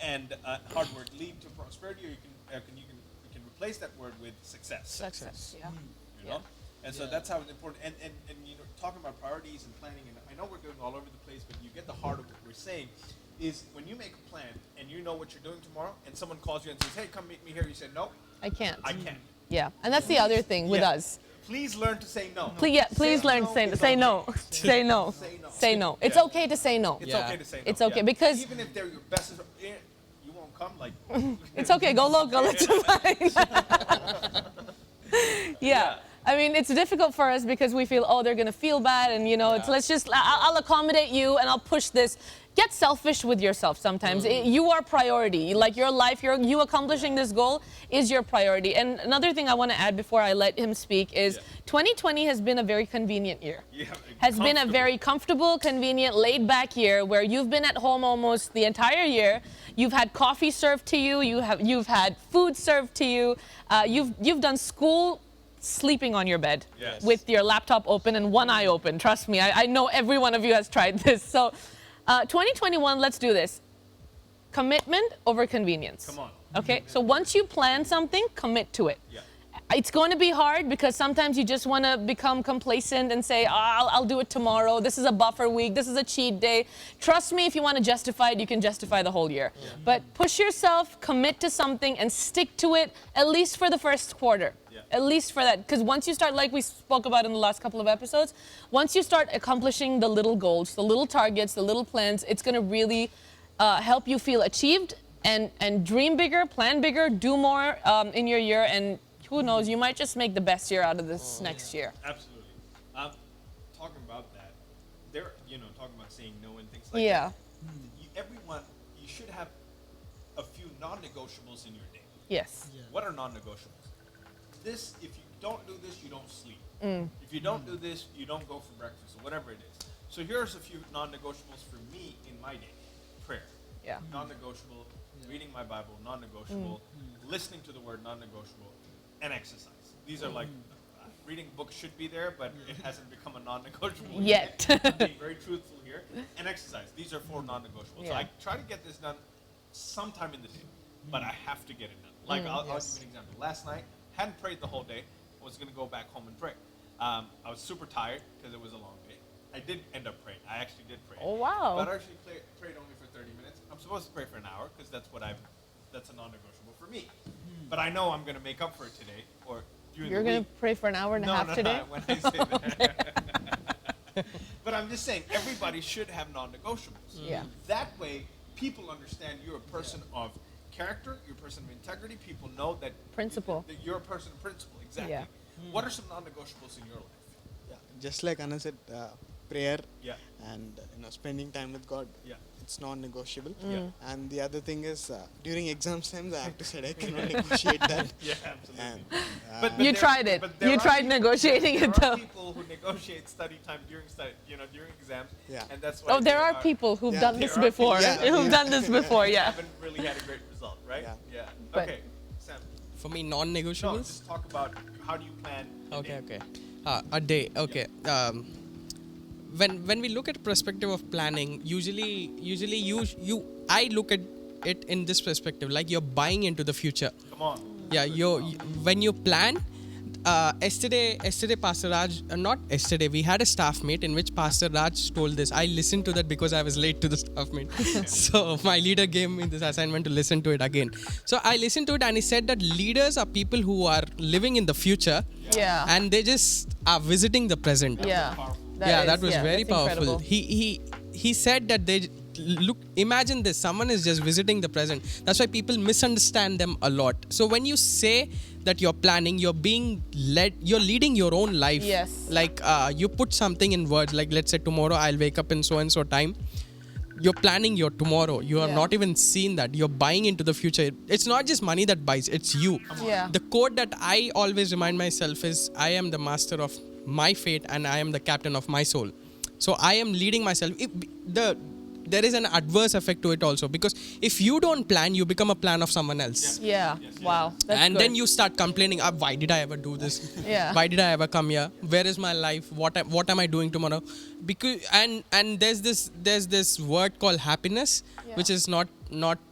B: and hard work lead to prosperity, or you can replace that word with success.
C: Success. Yeah.
B: You know? And so that's how it's important. And you know, talking about priorities and planning, and I know we're going all over the place, but you get the heart of what we're saying, is when you make a plan and you know what you're doing tomorrow, and someone calls you and says, hey, come meet me here, you say, no,
C: I can't.
B: I can't.
C: Yeah. And that's the other thing with
B: Yeah.
C: us.
B: Please learn to say no.
C: Please learn to say no. Say no.
B: Say no.
C: Say no. It's
B: Yeah.
C: okay to say no.
B: It's
D: Yeah.
B: okay to say no.
C: It's okay,
B: yeah.
C: because-
B: even if they're your best, you won't come. Like
C: It's okay. Go local. It's fine. Yeah. I mean, it's difficult for us because we feel, oh, they're gonna feel bad, and you know, it's I'll accommodate you and I'll push this. Get selfish with yourself sometimes. You are priority. Like your life, you accomplishing this goal is your priority. And another thing I want to add before I let him speak is 2020 has been a very convenient year.
B: Yeah,
C: Has been a
B: comfortable.
C: very comfortable, convenient, laid back year where you've been at home almost the entire year. You've had coffee served to you. You've had food served to you. You've done school sleeping on your bed
B: Yes.
C: with your laptop open and one eye open. Trust me, I know every one of you has tried this. So 2021, let's do this. Commitment over convenience.
B: Come on.
C: Okay, so once you plan something, commit to it.
B: Yeah.
C: It's going to be hard because sometimes you just want to become complacent and say, I'll do it tomorrow. This is a buffer week. This is a cheat day. Trust me, if you want to justify it, you can justify the whole year. But push yourself, commit to something, and stick to it at least for the first quarter.
B: Yeah.
C: At least for that. Because once you start, like we spoke about in the last couple of episodes, once you start accomplishing the little goals, the little targets, the little plans, it's going to really help you feel achieved and dream bigger, plan bigger, do more in your year, and who knows, you might just make the best year out of this next year.
B: Absolutely. Talking about that, talking about saying no and things like
C: Yeah.
B: that. You should have a few non-negotiables in your day.
C: Yes.
B: What are non-negotiables? If you don't do this, you don't sleep.
C: Mm.
B: If you don't do this, you don't go for breakfast, or whatever it is. So here's a few non-negotiables for me in my day. Prayer.
C: Yeah.
B: Non-negotiable. Reading my Bible, non-negotiable. Listening to the word, non-negotiable. And exercise. These are like reading books should be there, but it hasn't become a non-negotiable
C: Yet.
B: I'm being very truthful here. And exercise. These are 4 non-negotiables. So
C: Yeah.
B: I try to get this done sometime in the day, but I have to get it done. Like I'll give you an example. Last night, hadn't prayed the whole day. I was gonna go back home and pray. I was super tired because it was a long day. I did end up praying. I actually did pray.
C: Oh, wow.
B: But I actually prayed only for 30 minutes. I'm supposed to pray for an hour because that's a non-negotiable for me. But I know I'm gonna make up for it today or during
C: You're
B: the
C: going
B: week.
C: to pray for an hour and a half
B: No,
C: today?
B: when I say that. But I'm just saying, everybody should have non-negotiables.
C: Yeah.
B: That way, people understand you're a person of character, you're a person of integrity. People know that
C: Principle.
B: that you're a person of principle. Exactly.
C: Yeah.
B: What are some non-negotiables in your life?
E: Yeah, just like Anna said, prayer
B: Yeah.
E: and spending time with God.
B: Yeah.
E: It's non-negotiable.
B: Yeah.
E: And the other thing is during exams times, I have to say I cannot negotiate that.
B: Yeah, absolutely.
E: And,
C: You tried it. You tried negotiating it,
B: There are
C: though.
B: people who negotiate study time during exams.
E: Yeah.
B: And that's why
C: Oh, there
B: they
C: are people who've
E: Yeah.
C: done this
B: There are
C: before.
E: people- Yeah.
C: Who've done this before, yeah.
B: haven't really had a great result, right?
E: Yeah.
C: But-
B: Okay, Sam.
D: For me,
B: No,
D: non-negotiables.
B: just talk about how do you plan. your
D: Okay,
B: day?
D: okay. A day. Okay. When we look at perspective of planning, usually you I look at it in this perspective, like you're buying into the future.
B: Come on.
D: Yeah, when you plan. Yesterday, Pastor Raj, not yesterday, we had a staff meet in which Pastor Raj told this. I listened to that because I was late to the staff meet. So my leader gave me this assignment to listen to it again. So I listened to it and he said that leaders are people who are living in the future
C: Yeah.
D: and they just are visiting the present.
C: Yeah.
D: That was very
C: that's
D: powerful.
C: incredible.
D: He said that they look, imagine this, someone is just visiting the present. That's why people misunderstand them a lot. So when you say that you're planning, you're being led, you're leading your own life.
C: Yes.
D: Like you put something in words, like let's say tomorrow I'll wake up in so and so time. You're planning your tomorrow. You are
C: Yeah.
D: not even seeing that. You're buying into the future. It's not just money that buys, it's you.
C: Yeah.
D: The quote that I always remind myself is, I am the master of my fate and I am the captain of my soul. So I am leading myself. There is an adverse effect to it also, because if you don't plan, you become a plan of someone else.
C: Yeah. Wow. That's
D: And
C: good.
D: then you start complaining, why did I ever do this?
C: Yeah.
D: Why did I ever come here? Where is my life? What am I doing tomorrow? Because and there's this word called happiness,
C: Yeah.
D: which is not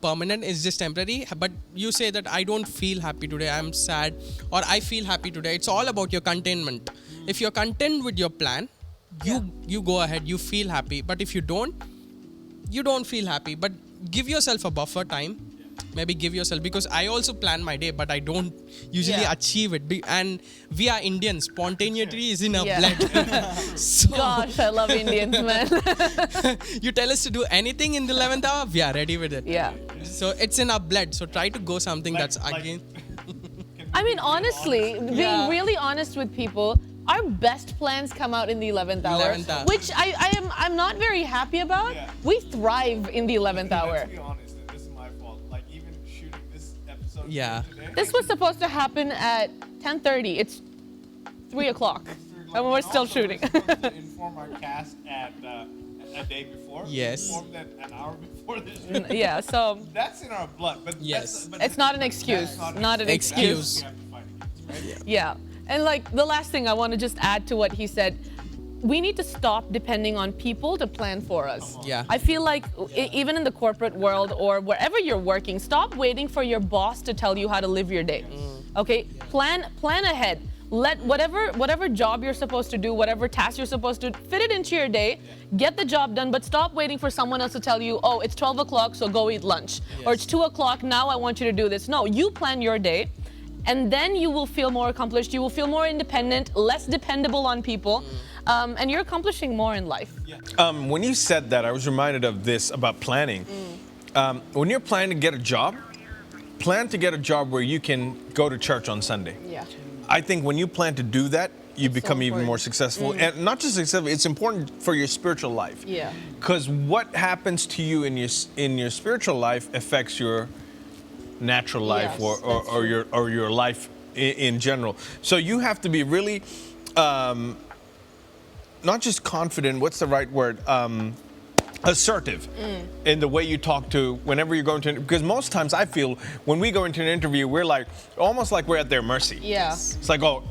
D: permanent, it's just temporary. But you say that I don't feel happy today, I'm sad, or I feel happy today. It's all about your contentment. If you're content with your plan, you go ahead, you feel happy. But if you don't feel happy. But give yourself a buffer time. Maybe give yourself, because I also plan my day, but I don't usually
C: Yeah.
D: achieve it. And we are Indians. Spontaneity is in our
C: Yeah.
D: blood. So
C: Gosh, I love Indians, man.
D: you tell us to do anything in the 11th hour, we are ready with it.
C: Yeah.
D: So it's in our blood. So try to go something that's again.
C: I mean, honestly, being
D: Yeah.
C: really honest with people, our best plans come out in the 11th hour,
D: 11th hour.
C: which I'm not very happy about.
B: Yeah.
C: We thrive in the 11th hour.
B: Let's be honest, and this is my fault. Like even shooting this episode
D: Yeah.
B: today.
C: This was supposed to happen at 10:30. It's 3 o'clock, and we're still shooting.
B: We're supposed to inform our cast at a day before.
D: Yes.
B: Inform them an hour before the shoot.
C: Yeah, so
B: That's in our blood. But
D: Yes.
B: but
C: it's not an excuse.
B: that's
C: Not an excuse.
B: We have to fight against, right?
C: Yeah. And like the last thing I want to just add to what he said, we need to stop depending on people to plan for us.
D: Yeah.
C: I feel like even in the corporate world or wherever you're working, stop waiting for your boss to tell you how to live your day. Okay? Plan ahead. Let whatever job you're supposed to do, whatever task you're supposed to, fit it into your day, get the job done, but stop waiting for someone else to tell you, oh, it's 12 o'clock, so go eat lunch. Or it's 2 o'clock, now I want you to do this. No, you plan your day. And then you will feel more accomplished. You will feel more independent, less dependable on people, and you're accomplishing more in life.
B: When you said that, I was reminded of this about planning. When you're planning to get a job, plan to get a job where you can go to church on Sunday.
C: Yeah.
B: I think when you plan to do that, you become even
C: important.
B: more successful. And not just successful, it's important for your spiritual life.
C: Yeah.
B: Because what happens to you in your spiritual life affects your natural life
C: Yes, that's
B: or your life in general. So you have to be really not just confident, what's the right word? assertive in the way you talk to whenever you're going to, because most times I feel when we go into an interview, we're like almost like we're at their mercy.
C: Yeah.
B: It's like, oh,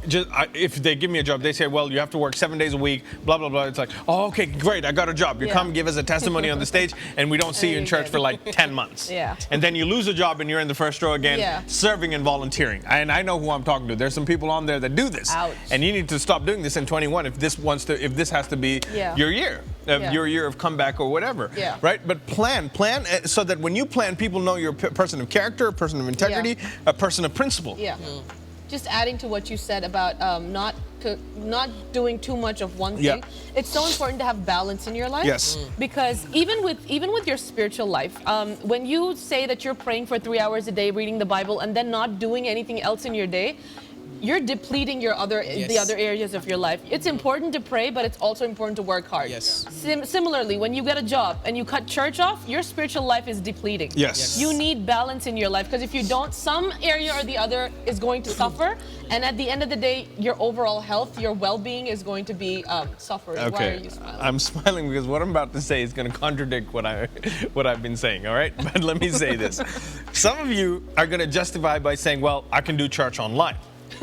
B: if they give me a job, they say, well, you have to work 7 days a week, blah, blah, blah. It's like, oh, okay, great, I got a job. You
C: Yeah.
B: come give us a testimony on the stage, and we don't see you in church for like 10 months.
C: Yeah.
B: And then you lose a job and you're in the first row again,
C: Yeah.
B: serving and volunteering. And I know who I'm talking to. There's some people on there that do this.
C: Ouch.
B: And you need to stop doing this in 21 if this has to be
C: Yeah.
B: your year.
C: Yeah.
B: Your year of comeback or whatever,
C: Yeah.
B: right? But plan so that when you plan, people know you're a person of character, a person of integrity, a person of principle.
C: Yeah. Just adding to what you said about not doing too much of one thing.
B: Yeah.
C: It's so important to have balance in your life.
B: Yes.
C: Because even with your spiritual life, when you say that you're praying for 3 hours a day, reading the Bible, and then not doing anything else in your day, you're depleting the other areas of your life. It's important to pray, but it's also important to work hard.
D: Yes.
C: Similarly, when you get a job and you cut church off, your spiritual life is depleting.
B: Yes.
C: You need balance in your life, because if you don't, some area or the other is going to suffer, and at the end of the day, your overall health, your well-being is going to be suffering. Why are you smiling?
B: I'm smiling because what I'm about to say is going to contradict what I've been saying, all right? But let me say this. Some of you are going to justify by saying, well, I can do church online.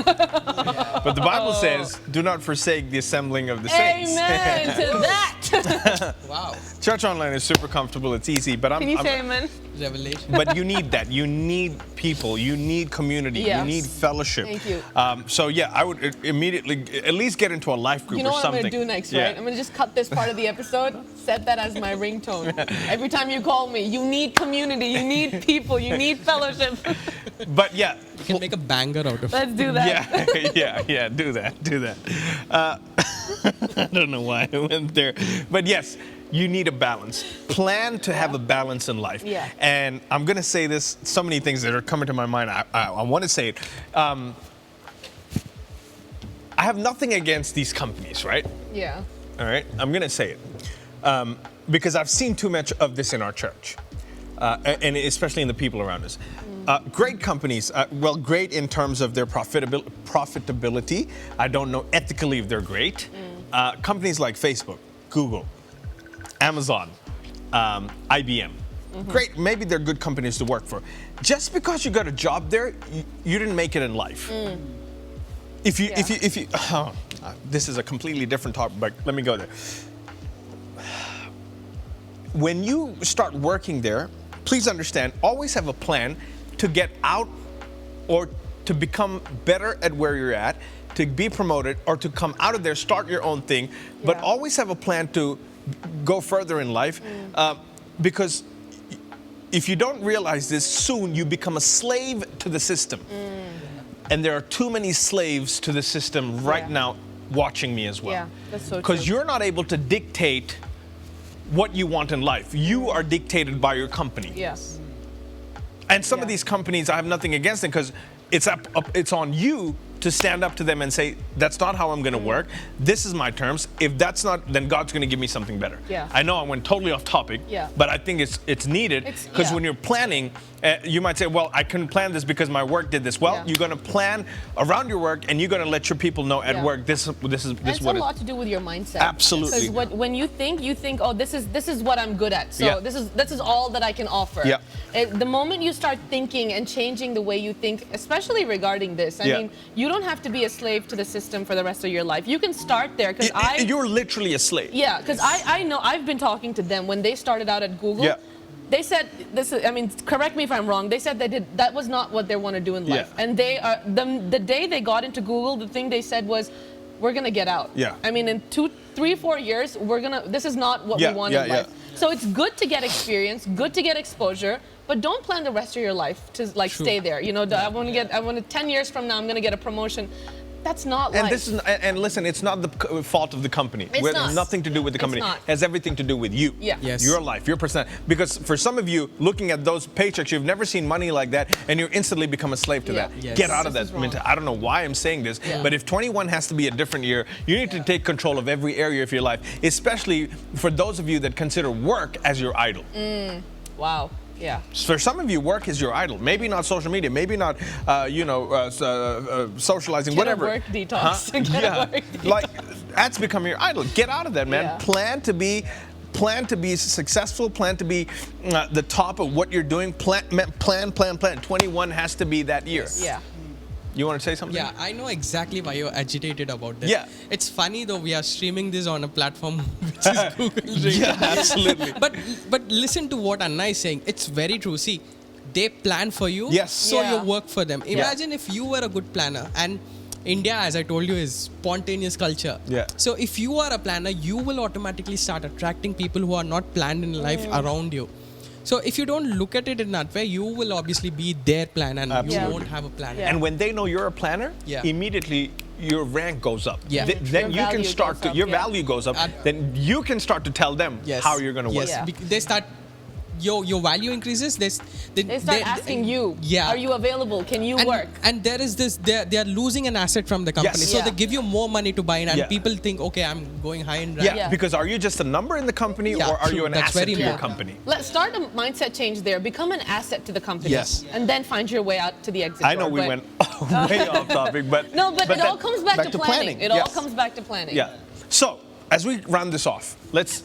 B: But the Bible says, do not forsake the assembling of the saints.
C: Amen to that.
D: Wow.
B: Church online is super comfortable, it's easy, but
C: Can you say amen?
D: Revelation.
B: but you need that. You need people. You need community.
C: Yes.
B: You need fellowship.
C: Thank you.
B: So yeah, I would immediately at least get into a life group
C: You know
B: or
C: what
B: something.
C: I'm going to do next,
B: Yeah.
C: right? I'm going to just cut this part of the episode, set that as my ringtone. Every time you call me, you need community, you need people, you need fellowship.
B: But yeah,
D: You can make a banger out of it.
C: Let's do that.
B: yeah, do that. I don't know why I went there, but yes, you need a balance. Plan to have a balance in life.
C: Yeah.
B: And I'm gonna say this. So many things that are coming to my mind. I want to say it. I have nothing against these companies, right?
C: Yeah.
B: All right, I'm gonna say it because I've seen too much of this in our church, and especially in the people around us. Great companies, great in terms of their profitability. I don't know ethically if they're great. Companies like Facebook, Google, Amazon, IBM, great. Maybe they're good companies to work for. Just because you got a job there, you didn't make it in life. If you, this is a completely different topic, but let me go there. When you start working there, please understand, always have a plan to get out or to become better at where you're at, to be promoted or to come out of there, start your own thing, but
C: Yeah.
B: always have a plan to go further in life because if you don't realize this, soon you become a slave to the system. And there are too many slaves to the system right
C: Yeah.
B: now watching me as well.
C: Yeah, that's so
B: Because
C: true.
B: you're not able to dictate what you want in life. You are dictated by your company.
C: Yes.
B: And some of
C: Yeah.
B: these companies, I have nothing against them because it's on you to stand up to them and say, that's not how I'm going to work. This is my terms. If that's not, then God's going to give me something better.
C: Yeah.
B: I know I went totally off topic,
C: Yeah.
B: but I think it's needed because
C: yeah.
B: when you're planning, you might say, well, I couldn't plan this because my work did this. Well,
C: Yeah.
B: you're going to plan around your work and you're going to let your people know at
C: Yeah.
B: work, this is
C: And it's
B: what
C: a
B: it
C: lot to do with your mindset.
B: Absolutely.
C: Because when you think, oh, this is what I'm good at. So
B: Yeah.
C: this is all that I can offer.
B: Yeah.
C: The moment you start thinking and changing the way you think, especially regarding this, I
B: Yeah.
C: mean, you don't have to be a slave to the system for the rest of your life. You can start there because
B: You're literally a slave.
C: Yeah, because I know I've been talking to them when they started out at Google.
B: Yeah.
C: They said this is, I mean, correct me if I'm wrong. They said that was not what they want to do in life.
B: Yeah.
C: And they are the day they got into Google, the thing they said was, we're gonna get out.
B: Yeah.
C: I mean, in 2, 3, 4 years, this is not what
B: Yeah,
C: we want
B: yeah,
C: in
B: yeah.
C: life. So it's good to get experience, good to get exposure, but don't plan the rest of your life to like stay there. You know, I want to 10 years from now, I'm gonna get a promotion. That's not
B: And
C: life.
B: this is, and listen, it's not the fault of the company.
C: It's not.
B: Nothing to do with the
C: It's
B: company.
C: not.
B: It has everything to do with you.
C: Yeah.
D: Yes.
B: Your life, your personality. Because for some of you, looking at those paychecks, you've never seen money like that, and you instantly become a slave to
C: Yeah.
B: that.
D: Yes.
B: Get out of
C: This
B: that
C: is wrong.
B: mentality. I don't know why I'm saying this,
C: Yeah.
B: but if 21 has to be a different year, you need to take control of every area of your life, especially for those of you that consider work as your idol.
C: Wow. Yeah.
B: For some of you, work is your idol. Maybe not social media, maybe not, socializing,
C: Get a
B: whatever.
C: work detox. Get a
B: Yeah,
C: work detox.
B: like that's becoming your idol. Get out of that, man.
C: Yeah.
B: Plan to be plan to be successful, plan to be the top of what you're doing, plan. 21 has to be that year.
C: Yeah.
B: You want to say something?
D: Yeah, I know exactly why you're agitated about this.
B: Yeah.
D: It's funny though, we are streaming this on a platform which is Google.
B: Yeah, absolutely.
D: But listen to what Anna is saying. It's very true. See, they plan for you,
B: Yes.
D: so
C: Yeah.
D: you work for them. Imagine if you were a good planner, and India, as I told you, is spontaneous culture.
B: Yeah.
D: So if you are a planner, you will automatically start attracting people who are not planned in life around you. So if you don't look at it in that way, you will obviously be their plan, and
B: Absolutely.
D: you won't have a plan.
C: Yeah.
B: And when they know you're a planner,
D: Yeah.
B: immediately your rank goes up.
D: Yeah.
B: Then
C: Your
B: you can
C: value
B: start
C: goes
B: to,
C: up,
B: your
C: yeah.
B: value goes up.
D: Uh,
B: Then you can start to tell them
D: Yes.
B: how you're going to work.
D: Yes.
C: Yeah.
D: They start. Your value increases.
C: They start asking you,
D: Yeah.
C: are you available? Can you
D: and,
C: work?
D: and there is this, they are losing an asset from the company.
B: Yes.
D: So
C: Yeah.
D: they give you more money to buy in, and
B: Yeah.
D: people think, okay, I'm going high in rank.
B: Yeah,
C: Yeah.
B: because are you just a number in the company
D: Yeah,
B: or are
D: true.
B: you an
D: That's
B: asset
D: very
B: to your
C: important.
B: company?
C: Let's start a mindset change there. Become an asset to the company.
B: Yes.
C: And then find your way out to the exit
B: I know
C: door.
B: we
C: But-
B: went way off topic, but
C: No, but it
B: that-
C: all comes back to planning. It all
B: yes.
C: comes back to planning.
B: Yeah. So as we round this off, let's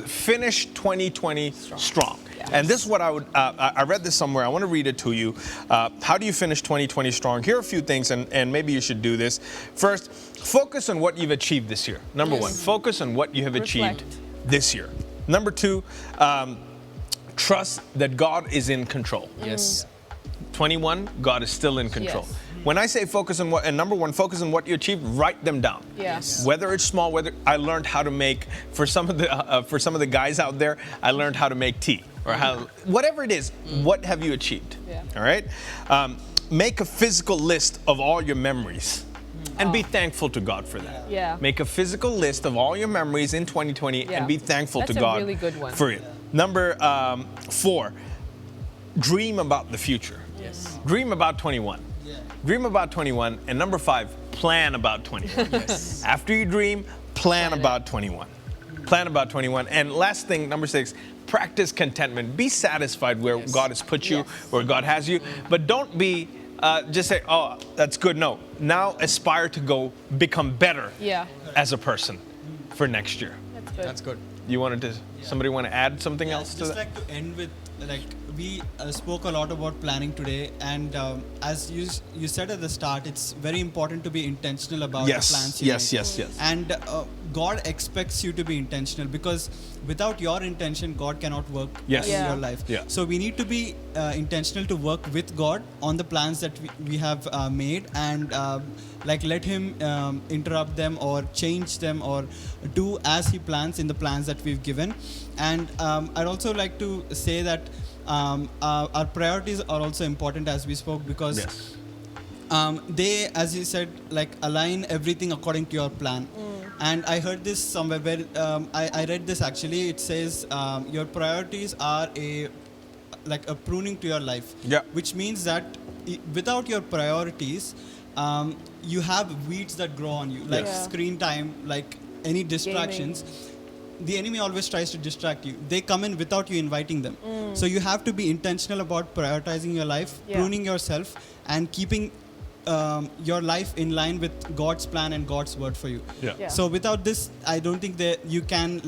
B: finish 2020 strong.
C: Yes.
B: And this is what I would. I read this somewhere. I want to read it to you. How do you finish 2020 strong? Here are a few things, and maybe you should do this. First, focus on what you've achieved this year. Number one, focus on what you have achieved this year. Number two, trust that God is in control.
D: Yes.
B: 21, God is still in control.
C: Yes.
B: When I say focus on what, and number one, focus on what you achieved, write them down.
C: Yes.
B: Whether it's small, whether I learned how to make, for some of the guys out there, I learned how to make tea, or how, whatever it is, what have you achieved?
C: Yeah.
B: All right? Make a physical list of all your memories. And be thankful to God for that.
C: Yeah.
B: Make a physical list of all your memories in 2020
C: Yeah.
B: and be thankful
C: That's
B: to
C: a
B: God
C: really good one.
B: for it. Number 4, dream about the future.
D: Yes.
B: Dream about 21.
A: Yeah.
B: Dream about 21. And number 5, plan about 21. After you dream, plan about 21. Plan about 21. And last thing, number 6, practice contentment. Be satisfied where God has put you,
C: Yes.
B: where God has you. But don't be, just say, oh, that's good. No. Now aspire to go become better
C: Yeah.
B: as a person for next year.
C: That's good.
D: That's good.
B: You wanted to, somebody want to add something else to
A: Just
B: that?
A: like to end with, like, we spoke a lot about planning today, and as you said at the start, it's very important to be intentional about
B: Yes,
A: the plans you
B: yes,
A: make.
B: yes, yes.
A: And God expects you to be intentional, because without your intention, God cannot work
B: Yes.
A: in
C: Yeah.
A: your life.
B: Yeah.
A: So we need to be intentional to work with God on the plans that we have made, and like let Him interrupt them or change them or do as He plans in the plans that we've given. And I'd also like to say that our priorities are also important, as we spoke, because
B: Yes.
A: they, as you said, like align everything according to your plan. And I heard this somewhere where I read this actually. It says your priorities are like a pruning to your life.
B: Yeah.
A: Which means that without your priorities, you have weeds that grow on you, like
C: Yeah.
A: screen time, like any distractions. The enemy always tries to distract you. They come in without you inviting them. So you have to be intentional about prioritizing your life,
C: Yeah.
A: pruning yourself, and keeping your life in line with God's plan and God's word for you.
B: Yeah.
C: Yeah.
A: So without this, I don't think that you can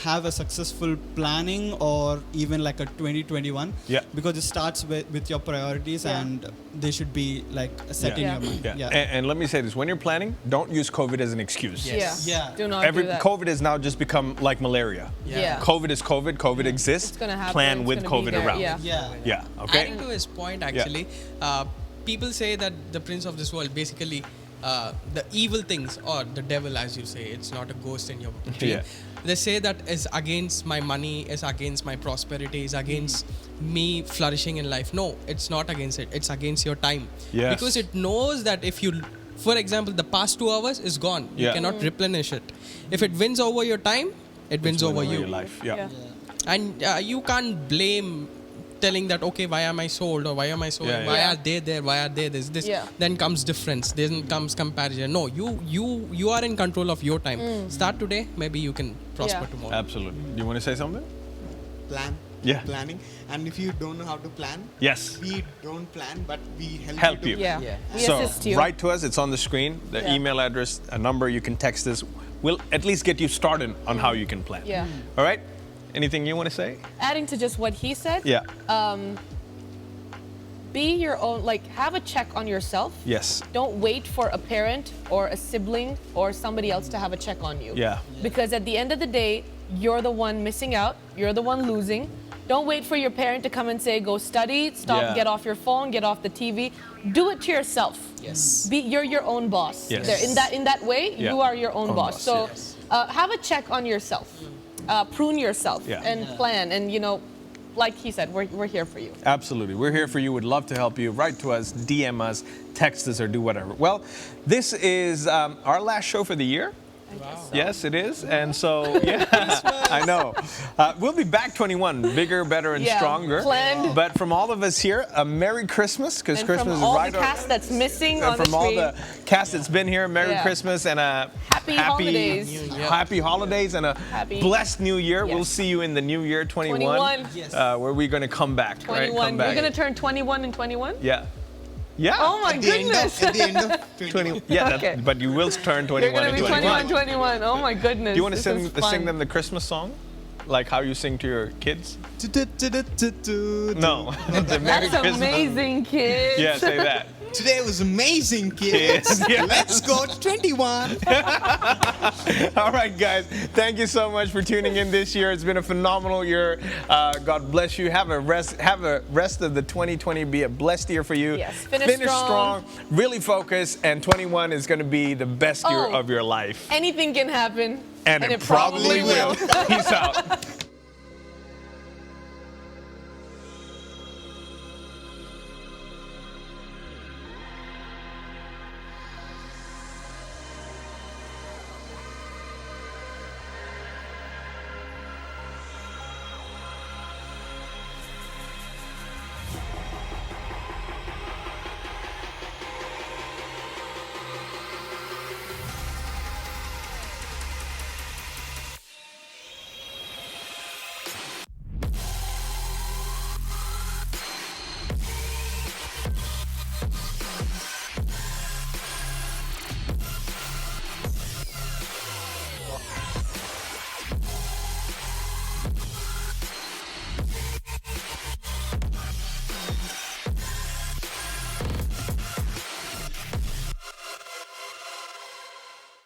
A: have a successful planning or even like a 2021.
B: Yeah.
A: Because it starts with your priorities,
C: Yeah.
A: and they should be like set
C: Yeah.
A: in your mind.
B: Yeah. And let me say this: when you're planning, don't use COVID as an excuse.
D: Yes.
C: Yeah.
A: Yeah.
C: Do not do that.
B: COVID has now just become like malaria.
C: Yeah.
B: COVID is COVID. COVID exists.
C: It's gonna happen.
B: Plan
C: It's
B: with
C: gonna be
B: COVID
C: there.
B: around.
C: Yeah.
A: Yeah.
B: Yeah. Okay.
D: Adding to his point, actually, people say that the prince of this world, basically, the evil things, or the devil, as you say, it's not a ghost in your dream.
B: Yeah.
D: They say that is against my money, is against my prosperity, is against me flourishing in life. No, it's not against it. It's against your time.
B: Yes.
D: Because it knows that if you, for example, the past 2 hours is gone. You
B: Yeah.
D: cannot replenish it. If it wins over your time, it wins over you.
B: Your life. Yeah.
C: Yeah.
D: And you can't blame telling that, okay, why am I sold, or why am I sold?
B: Yeah,
D: Why
C: yeah.
D: are they there? Why are they this?
C: Yeah.
D: Then comes difference. Then comes comparison. No, you are in control of your time. Start today. Maybe you can prosper
C: Yeah.
D: tomorrow.
B: Absolutely. You want to say something?
E: Plan.
B: Yeah.
E: Planning. And if you don't know how to plan,
B: Yes.
E: we don't plan, but we
B: Help
E: to
B: you.
C: Yeah.
D: Yeah.
C: We
B: So
C: assist you.
B: write to us. It's on the screen. The
C: Yeah.
B: email address, a number. You can text us. we'll at least get you started on how you can plan.
C: Yeah.
B: All right? Anything you want to say?
C: Adding to just what he said,
B: Yeah.
C: be your own, like have a check on yourself.
B: Yes.
C: Don't wait for a parent or a sibling or somebody else to have a check on you.
B: Yeah.
C: Because at the end of the day, you're the one missing out, you're the one losing. Don't wait for your parent to come and say, go study, stop,
B: Yeah.
C: get off your phone, get off the TV. Do it to yourself.
D: Yes.
C: You're your own boss.
B: Yes.
C: There, in that way,
B: Yeah.
C: you are your own boss.
B: boss,
C: So
B: yes.
C: have a check on yourself. Prune yourself
B: Yeah.
C: and plan. And, like he said, we're here for you.
B: Absolutely. We're here for you. We'd love to help you. Write to us, DM us, text us, or do whatever. Well, this is our last show for the year. Yes, it is. And so, yeah, I know. We'll be back 21, bigger, better, and
C: Yeah,
B: stronger.
C: planned.
B: But from all of us here, a Merry Christmas, because
C: And
B: Christmas
C: from all
B: is right
C: the cast that's missing
B: and
C: on the
B: from all
C: screen.
B: the cast that's been here, Merry
C: Yeah.
B: Christmas and a
C: Happy holidays.
B: Happy holidays and a
C: Happy-
B: blessed new year.
C: Yes.
B: We'll see you in the new year, 21.
C: 21.
A: Yes.
B: Where we're going to come back.
C: 21.
B: Right? Come back.
C: You're going to turn 21 in 21?
B: Yeah. Yeah.
C: Oh my
E: At the end
C: goodness.
E: at the end of 21.
B: Yeah,
C: Okay.
B: but you will turn 21
C: You're going to
B: in
C: be
B: 21.
C: 21. Oh my goodness.
B: Do you want to
C: This is
B: sing
C: fun.
B: them the Christmas song? Like how you sing to your kids? No. The Merry
C: That's
B: Christmas.
C: amazing, kids.
B: Yeah, say that.
E: Today was amazing, kids.
B: Yeah.
E: Let's go to 21.
B: All right, guys. Thank you so much for tuning in this year. It's been a phenomenal year. God bless you. Have a rest of the 2020 be a blessed year for you.
C: Yes, finish strong.
B: Really focus, and 21 is going to be the best year
C: Oh.
B: of your life.
C: Anything can happen.
B: And it probably will. Peace out.